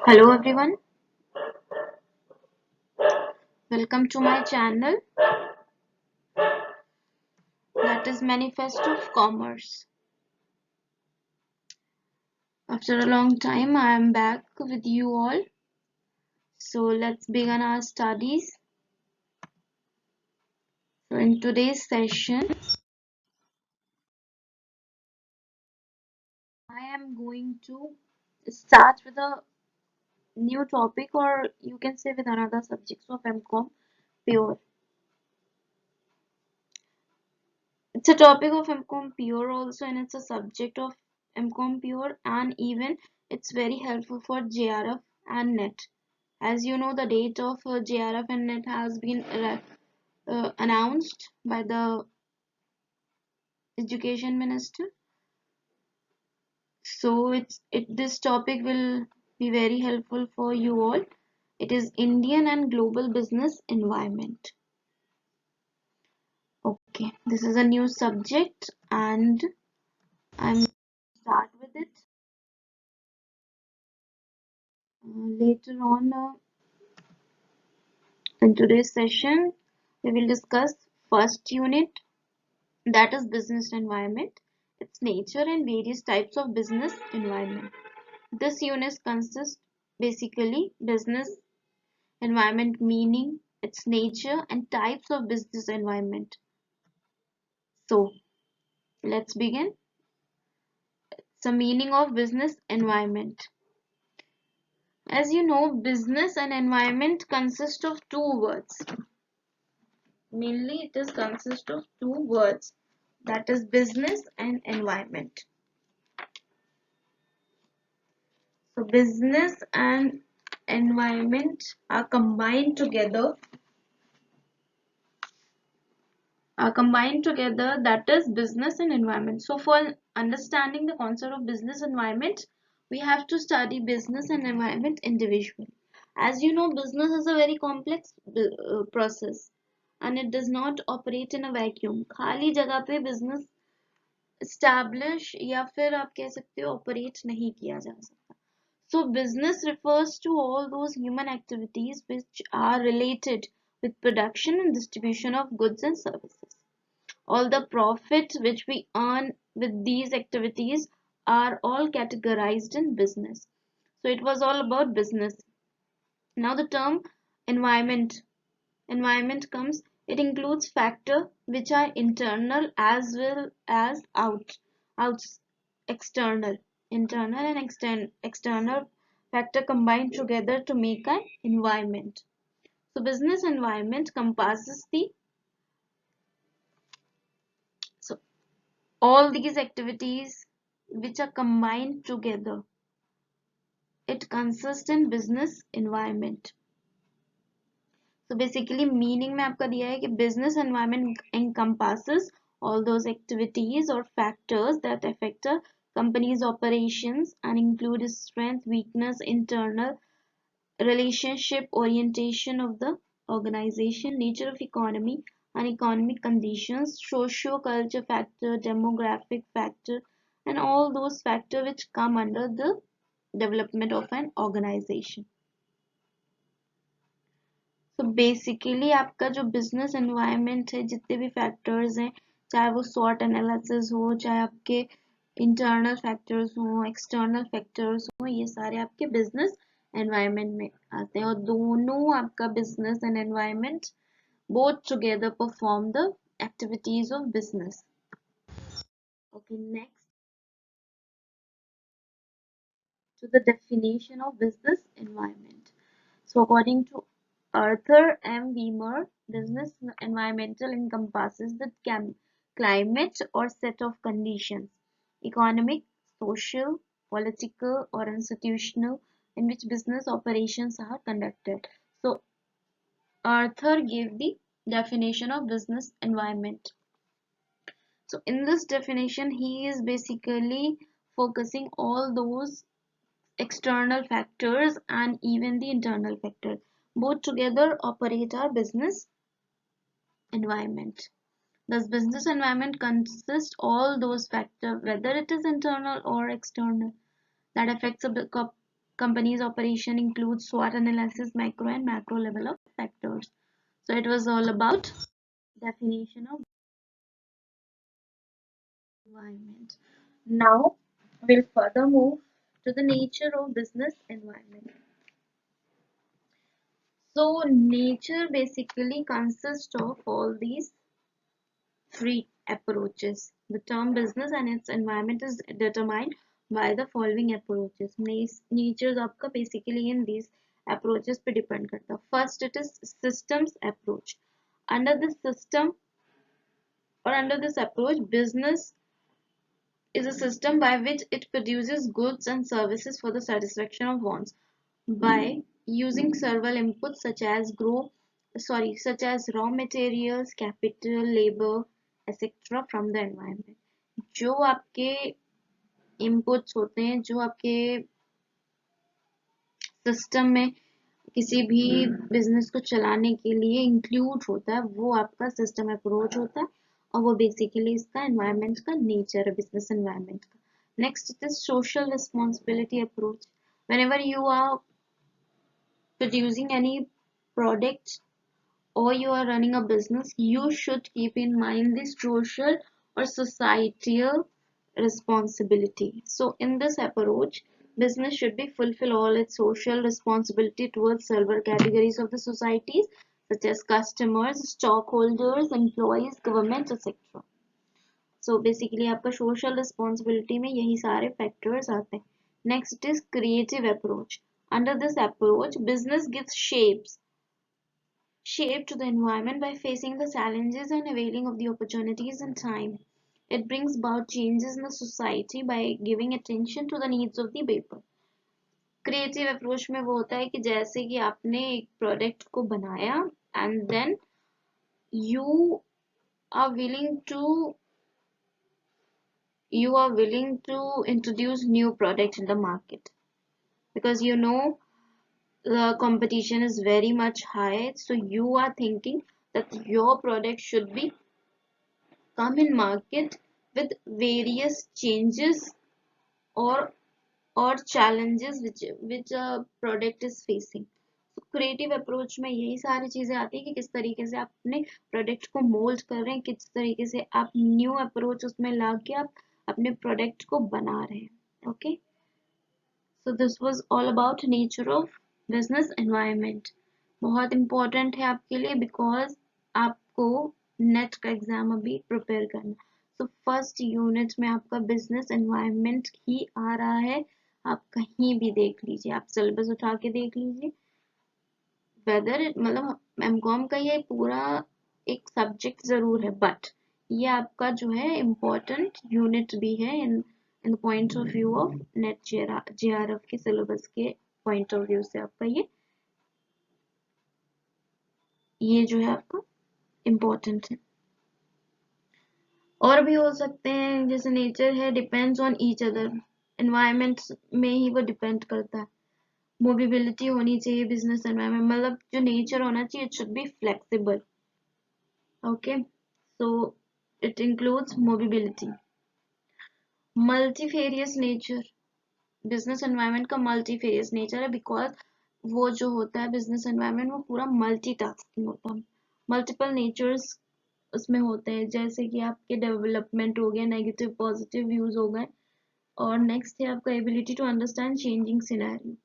Hello everyone, welcome to my channel that is Manifest of Commerce. After a long time I am back with you all. So let's begin our studies. So in today's session I am going to start with a new topic, or you can say with another subject of MCOM Pure. It's a topic of MCOM Pure also, and it's a subject of MCOM Pure, and even it's very helpful for JRF and NET. As you know, the date of JRF and NET has been announced by the Education Minister. So this topic will be very helpful for you all. It is Indian and global business environment. Okay, this is a new subject and I'm going to start with it. Later on in today's session, we will discuss first unit, that is business environment, its nature and various types of business environment. This unit consists basically business environment meaning, its nature and types of business environment. So let's begin. Some meaning of business environment. As you know, business and environment consist of two words. Mainly it is consist of two words, that is business and environment. So business and environment are combined together, that is business and environment. So for understanding the concept of business environment, we have to study business and environment individually. As you know, business is a very complex process and it does not operate in a vacuum. खाली जगह पे business establish या फिर आप कह सकते हो operate नहीं किया जा सकता. So business refers to all those human activities which are related with production and distribution of goods and services. All the profit which we earn with these activities are all categorized in business. So it was all about business. Now the term environment. Environment comes, it includes factors which are internal as well as external. Internal and external factor combined together to make an environment. So business environment compasses the so all these activities which are combined together. It consists in business environment. So basically meaning में आपका दिया है कि business environment encompasses all those activities or factors that affect a company's operations and include strength, weakness, internal relationship, orientation of the organization, nature of economy and economic conditions, socio-culture factor, demographic factor, and all those factors which come under the development of an organization. तो basically आपका जो business environment है, जितने भी factors हैं, चाहे वो short analysis हो, चाहे आपके इंटरनल फैक्टर्स हो, एक्सटर्नल फैक्टर्स हो, ये सारे आपके बिजनेस एनवायरनमेंट में आते हैं और दोनों आपका business and environment both together perform the activities of business. Okay, next to the definition of business environment. So according to Arthur M. Weimer, business environmental encompasses the climate or set of conditions, economic, social, political or institutional, in which business operations are conducted. So Arthur gave the definition of business environment. So in this definition, he is basically focusing all those external factors and even the internal factor. Both together operate our business environment. Thus, business environment consists all those factors, whether it is internal or external, that affects a company's operation includes SWOT analysis, micro and macro level of factors. So it was all about definition of environment. Now we'll further move to the nature of business environment. So nature basically consists of all these three approaches. The term business and its environment is determined by the following approaches. Nature आपका basically in these approaches पे depend करता है. First it is systems approach. Under this system or under this approach, business is a system by which it produces goods and services for the satisfaction of wants by using several inputs such as raw materials, capital, labor, etc. from the environment. जो आपके inputs होते हैं, जो आपके system में किसी भी business को चलाने के लिए इंक्लूड होता है, वो आपका सिस्टम अप्रोच होता है और वो बेसिकली इसका एनवायरनमेंट का नेचर है, बिजनेस एनवायरनमेंट का. Next it is social responsibility approach. whenever you are producing any product or you are running a business, you should keep in mind the social or societal responsibility. So in this approach, business should be fulfill all its social responsibility towards several categories of the societies such as customers, stockholders, employees, government, etc. So basically आपका social responsibility में यही सारे factors आते हैं. Next is creative approach. Under this approach, business gives shape to the environment by facing the challenges and availing of the opportunities in time. It brings about changes in the society by giving attention to the needs of the people. Creative approach में वो होता है कि जैसे कि आपने एक product को बनाया and then you are willing to introduce new product in the market because you know the competition is very much high, so you are thinking that your product should be come in market with various changes or challenges which a product is facing. So creative approach में यही सारी चीजें आती है कि किस तरीके से आप अपने प्रोडक्ट को मोल्ड कर रहे हैं, किस तरीके से आप न्यू अप्रोच उसमें ला के आप अपने प्रोडक्ट को बना रहे हैं. Okay, so this was all about nature of business environment. बहुत इंपॉर्टेंट है आपके लिए बिकॉज आपको नेट का एग्जाम अभी प्रिपेयर करना. तो फर्स्ट यूनिट में आपका बिजनेस एनवायरनमेंट ही आ रहा है. आप कहीं भी देख लीजिए, आप सिलेबस उठा के देख लीजिए, वेदर मतलब एमकॉम का ये पूरा एक सब्जेक्ट जरूर है बट ये आपका जो है इम्पोर्टेंट यूनिट भी है in the point of view of net JRF के सिलेबस के पॉइंट ऑफ व्यू से आपका ये जो है आपका इम्पोर्टेंट है. और भी हो सकते हैं जैसे नेचर है depends on each other, environment में ही वो डिपेंड करता है. मोबिलिटी होनी चाहिए बिजनेस एनवायरनमेंट, मतलब जो नेचर होना चाहिए it should be flexible. Okay, so it includes mobility. Multifarious nature, business environment का मल्टीफेरियस नेचर है बिकॉज वो जो होता है बिजनेस एनवायरनमेंट वो पूरा मल्टीटास्किंग होता है. मल्टीपल नेचर्स उसमें होते हैं जैसे कि आपके डेवलपमेंट हो गया, नेगेटिव पॉजिटिव व्यूज हो गए. और नेक्स्ट है आपका ability to understand changing scenario.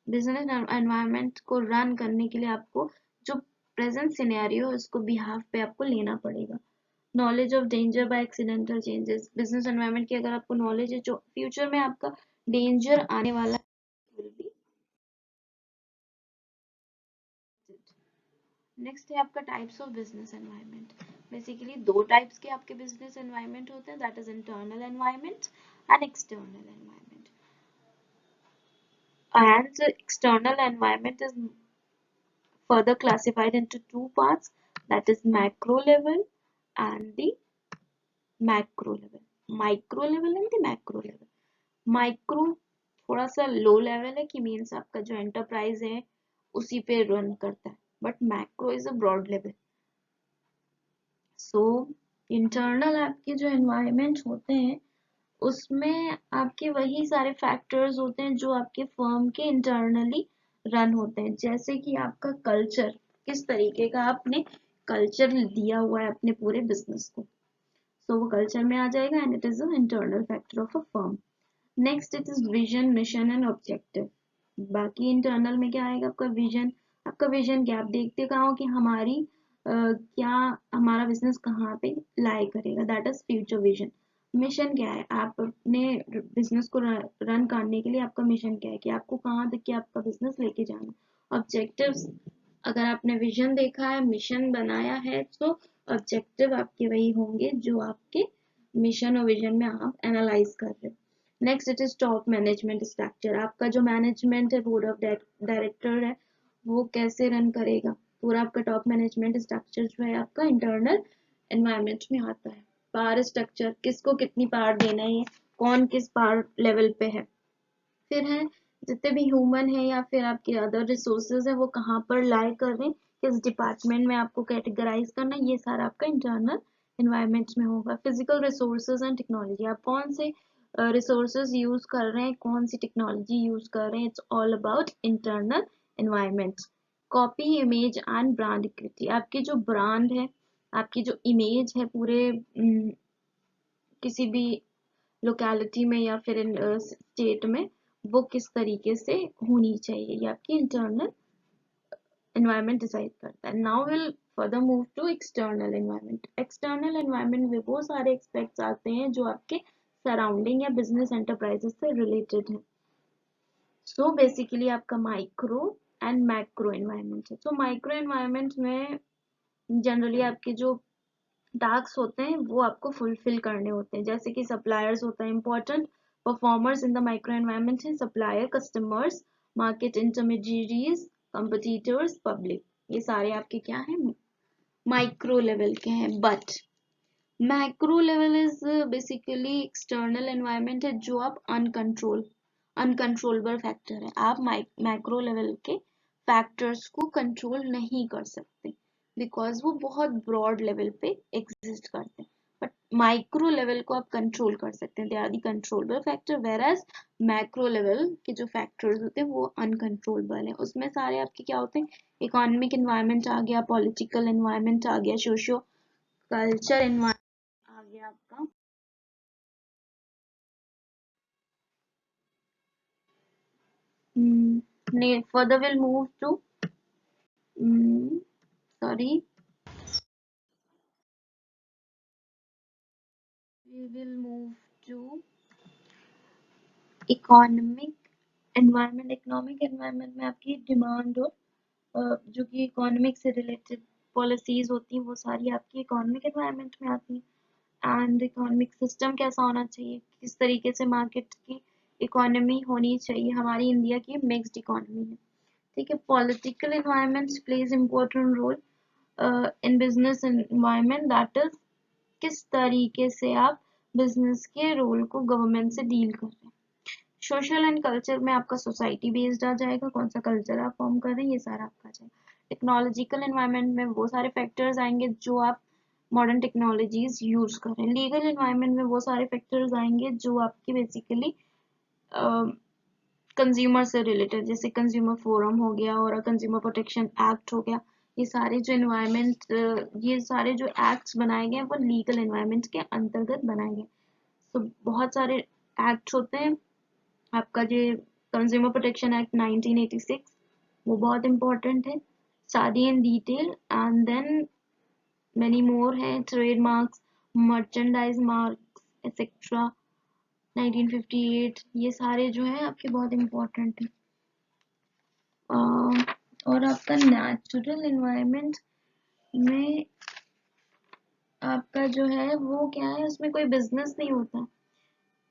Business environment को रन करने के लिए आपको जो प्रेजेंट सिनेरियो है उसको बिहाफ पे आपको लेना पड़ेगा. Knowledge of danger by accidental changes, business environment की अगर आपको नॉलेज है जो फ्यूचर में आपका डेंजर आने वाला विल बी. नेक्स्ट है आपका types of business environment. Basically दो टाइप्स के आपके बिजनेस एनवायरनमेंट होते हैं, that is internal environment and external environment. And external environment is further classified into two parts, that is macro level and the macro level. Micro level and the macro level. Micro थोड़ा सा low level है कि means आपका जो enterprise है उसी पे run करता है, but macro is a broad level. So internal आपके जो एनवायरनमेंट होते हैं उसमें आपके वही सारे फैक्टर्स होते हैं जो आपके फर्म के इंटरनली रन होते हैं, जैसे कि आपका कल्चर, किस तरीके का आपने कल्चर दिया हुआ है अपने पूरे बिजनेस को, so वो कल्चर में आ जाएगा and it is a internal factor of a firm. Next it is vision, mission and objective. बाकी इंटरनल में क्या आएगा, आपका विजन। आपका विजन क्या, आप देखते कहाँ हो कि हमारी क्या हमारा बिजनेस कहाँ पे लाई करेगा, that is future vision. Mission क्या है, आप अपने बिजनेस को रन करने के लिए आपका मिशन क्या है, कि आपको कहाँ तक के आपका बिजनेस लेके जाना। ऑब्जेक्टिव्स, अगर आपने विजन देखा है, मिशन बनाया है, तो ऑब्जेक्टिव आपके वही होंगे जो आपके मिशन और विजन में आप एनालाइज कर रहे हो। Next it is top management structure. आपका जो मैनेजमेंट है, बोर्ड ऑफ डायरेक्टर है, वो कैसे रन करेगा, पूरा आपका टॉप मैनेजमेंट स्ट्रक्चर जो है आपका इंटरनल एनवायरनमेंट में आता है। पावर स्ट्रक्चर, किसको कितनी पावर देना है, कौन किस पावर लेवल पे है। फिर है जितने भी ह्यूमन है या फिर आपके अदर रिसोर्सेज है, वो कहाँ पर लाई कर रहे हैं, किस डिपार्टमेंट में आपको कैटेगराइज करना है, ये सारा आपका इंटरनल एनवायरनमेंट में होगा। फिजिकल रिसोर्सेज एंड टेक्नोलॉजी, आप कौन से रिसोर्सेज यूज कर रहे हैं, कौन सी टेक्नोलॉजी यूज कर रहे हैं, it's all about internal environment. Copy, image and brand equity, आपकी जो ब्रांड है, आपकी जो इमेज है पूरे किसी भी लोकेलिटी में या फिर स्टेट में, वो किस तरीके से होनी चाहिए, ये आपकी इंटरनल एनवायरनमेंट डिसाइड करता है। Now will further move to external environment. External environment में वो सारे एस्पेक्ट्स आते हैं जो आपके सराउंडिंग या बिजनेस एंटरप्राइजेस से रिलेटेड है। सो बेसिकली आपका माइक्रो एंड मैक्रो एनवायरनमेंट है। सो माइक्रो एनवायरनमेंट में जनरली आपके जो टास्क होते हैं वो आपको फुलफिल करने होते हैं, जैसे कि सप्लायर्स होता है important performers in the micro environment है, supplier, customers, market intermediaries, competitors, public, ये सारे आपके क्या हैं, माइक्रो लेवल के हैं। But macro level is basically external environment है जो आप अनकंट्रोलेबल फैक्टर है, आप मैक्रो लेवल के फैक्टर्स को कंट्रोल नहीं कर सकते बिकॉज वो बहुत ब्रॉड लेवल पे एग्जिस्ट करते हैं। बट माइक्रो लेवल को आप कंट्रोल कर सकते हैं, they are the controllable factor, whereas macro level के जो फैक्टर्स होते हैं वो अनकंट्रोलेबल है। उसमें सारे आपके क्या होते हैं, इकोनॉमिक एनवायरनमेंट आ गया, पॉलिटिकल एनवायरनमेंट आ गया, सोशियो कल्चर एनवायरनमेंट आ गया आपका। Further we'll move to sorry, we will move to economic environment. Economic environment में आपकी डिमांड और जो कि इकोनॉमिक से रिलेटेड पॉलिसीज होती हैं वो सारी आपकी इकोनॉमिक एनवायरनमेंट में आती हैं। एंड इकोनॉमिक सिस्टम कैसा होना चाहिए, किस तरीके से मार्केट की इकोनॉमी होनी चाहिए, हमारी इंडिया की मिक्स्ड इकोनॉमी है, ठीक है। Political environment plays important role in business environment, that is किस तरीके से आप बिजनेस के रोल को गवर्नमेंट से डील कर रहे हैं। सोशल एंड कल्चर में आपका सोसाइटी बेस्ड आ जाएगा, कौन सा कल्चर आप फॉर्म कर रहे हैं, ये सारा आपका आ जाएगा। टेक्नोलॉजिकल एनवायरनमेंट में वो सारे फैक्टर्स आएंगे जो आप मॉडर्न टेक्नोलॉजीज यूज कर रहे हैं। लीगल एनवायरनमेंट में वो सारे फैक्टर्स आएंगे जो आपकी बेसिकली कंज्यूमर से रिलेटेड, जैसे कंज्यूमर फोरम हो गया और कंज्यूमर प्रोटेक्शन एक्ट हो गया, ये सारे जो एनवायरनमेंट ये सारे जो एक्ट्स बनाए गए हैं वो लीगल एनवायरनमेंट के अंतर्गत बनाए गए। तो बहुत सारे एक्ट होते हैं, आपका जो कंज्यूमर प्रोटेक्शन एक्ट 1986 वो बहुत इंपॉर्टेंट है, study in detail, and then many more है, ट्रेडमार्क्स, मर्चेंडाइज मार्क्स एक्सेट्रा 1958, ये सारे जो है आपके बहुत इंपॉर्टेंट है। और आपका नेचुरल एनवायरनमेंट में आपका जो है वो क्या है, उसमें कोई बिजनेस नहीं होता,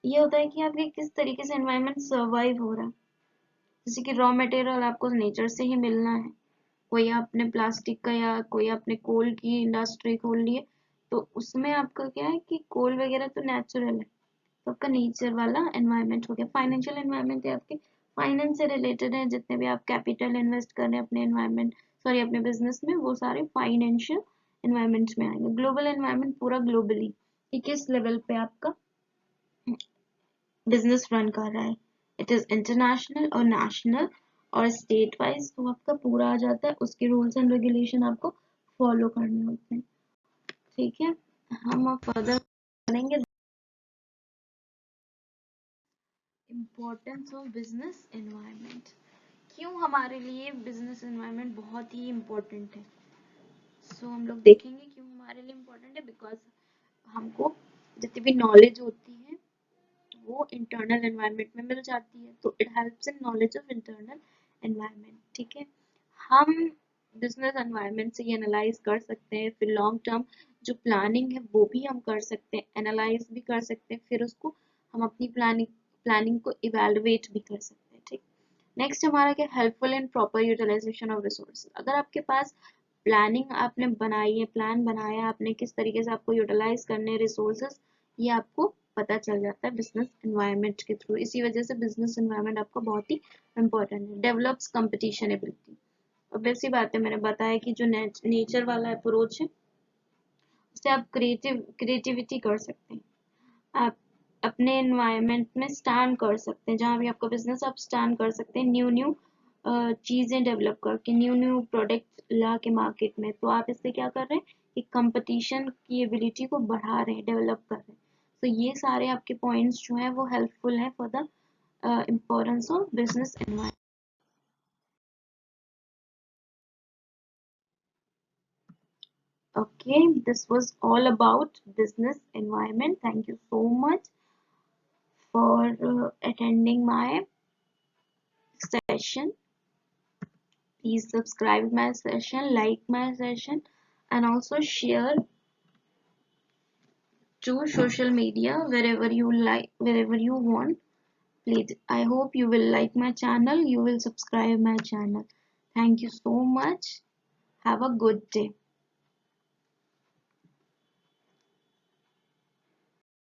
ये होता है कि आपके किस तरीके से एनवायरनमेंट सर्वाइव हो रहा है। जैसे कि रॉ मटेरियल आपको नेचर से ही मिलना है, कोई आपने प्लास्टिक का या कोई आपने कोल की इंडस्ट्री खोल ली है, तो उसमें आपका क्या है कि कोल वगैरह तो नेचुरल है, तो आपका नेचर वाला एनवायरनमेंट हो गया। फाइनेंशियल एनवायरनमेंट है आपके फाइनेंस से रिलेटेड है, जितने भी आप कैपिटल इन्वेस्ट कर रहे हैं अपने एनवायरनमेंट सॉरी अपने बिजनेस में, वो सारे फाइनेंशियल एनवायरनमेंट में आएंगे। ग्लोबल एनवायरनमेंट पूरा ग्लोबली कि किस लेवल पे आपका बिजनेस रन कर रहा है, इट इज इंटरनेशनल और नेशनल और स्टेट वाइज, तो आपका पूरा आ जाता है, उसके रूल्स एंड रेगुलेशन आपको फॉलो करने होते हैं। ठीक है, हम अब फर्दर करेंगे इम्पोर्टेंस ऑफ बिजनेस एनवायरनमेंट। क्यों हमारे लिए बिजनेस एनवायरनमेंट बहुत ही इम्पोर्टेंट है। हम लोग देखेंगे क्यों हमारे लिए इम्पोर्टेंट है। बिकॉज हमको जितनी भी नॉलेज होती है वो इंटरनल एनवायरनमेंट में मिल जाती है, तो it helps in knowledge of internal environment. ठीक है, हम बिजनेस एनवायरनमेंट से ये एनालाइज कर सकते हैं, फिर लॉन्ग टर्म जो प्लानिंग है वो भी हम कर सकते हैं, एनालाइज भी कर सकते हैं, फिर उसको हम अपनी प्लानिंग प्लानिंग को इवेलुएट भी कर सकते हैं। ठीक, नेक्स्ट हमारा क्या, helpful and proper utilisation of resources. अगर आपके पास प्लानिंग आपने बनाई है, प्लान बनाया आपने किस तरीके से आपको यूटिलाइज करने रिसोर्सेज, ये आपको पता चल जाता है बिजनेस एनवायरनमेंट के थ्रू। इसी वजह से बिजनेस एनवायरनमेंट आपका बहुत ही इंपॉर्टेंट है। डेवलप्स कंपटीशन एबिलिटी, और वैसी बात है, मैंने बताया कि जो नेचर वाला अप्रोच है उससे आप क्रिएटिविटी कर सकते हैं, आप अपने एनवायरनमेंट में स्टैंड कर सकते हैं, जहाँ भी आपका बिजनेस आप स्टैंड कर सकते हैं, न्यू न्यू चीजें डेवलप करके, न्यू न्यू प्रोडक्ट ला के मार्केट में। तो आप इससे क्या कर रहे हैं कि कंपटीशन की एबिलिटी को बढ़ा रहे हैं, डेवलप कर रहे हैं। तो ये सारे आपके पॉइंट्स जो है वो हेल्पफुल है for the importance of business environment. Okay, this was all about business environment. Thank you so much for attending my session. Please subscribe my session, like my session, and also share to social media wherever you like, wherever you want. Please, I hope you will like my channel, you will subscribe my channel. Thank you so much. Have a good day.